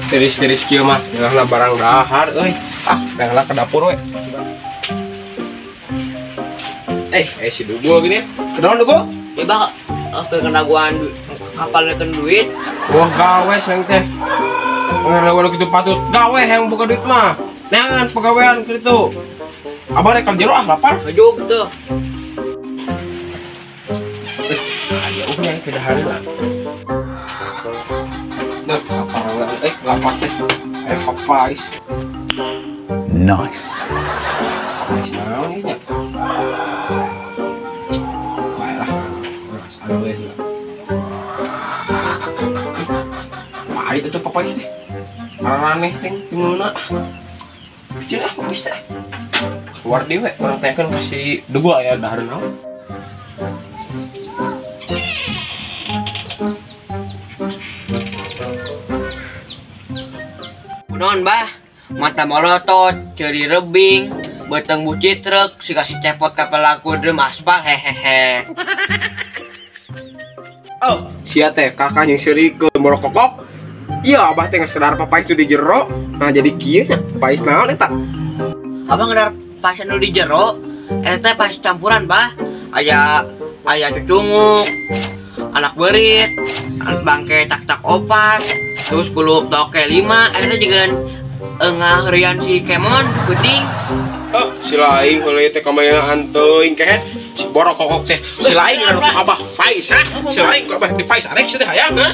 tiris-tiris kieu mah nyangna barang dahar euy. Dahar ke dapur we. Si Dubul gini. Kenaon Dubul? Coba kena gua kapalnya kan duit. Wah gawe seng teh. Ngelawan kitu patut gawe yang buka duit mah. Neangan pegawaian kitu. Abah rek jero lapar. Majuk tuh. Aya uhnya ke dahar lah. Nah, lapar teh. Papais. Nice. Papais naon ieu nya? Baiklah. Aduh lah. Pahit itu papais teh. Aneh teh tinggalna. Bikin bisa. Keluar dewe orang teh kan kasih debu aya dahar naon. Non bah, mata molotot, ceri rebing, beteng buci truk, si kasih cepot kapal aku dem aspal hehehe. Oh, sia teh kakak yang seri ke morokokok. Iya, abah teh sekedar papais itu di jero. Nah jadi kieu nya, papais naon eta? Abang ngedar pasien nu di jero, eta pas campuran bah. Aya cucunguk, anak berit, bangke tak opat, terus kulup toke 5, eta juga ngahrian si Kemon puting. Oh, si lain kalau teh kamayan anteuing kehet si borokokok teh. Si lain ngarep abah Faiz, ha? Si lain kok abah di Faiz arek teh hayang, ha?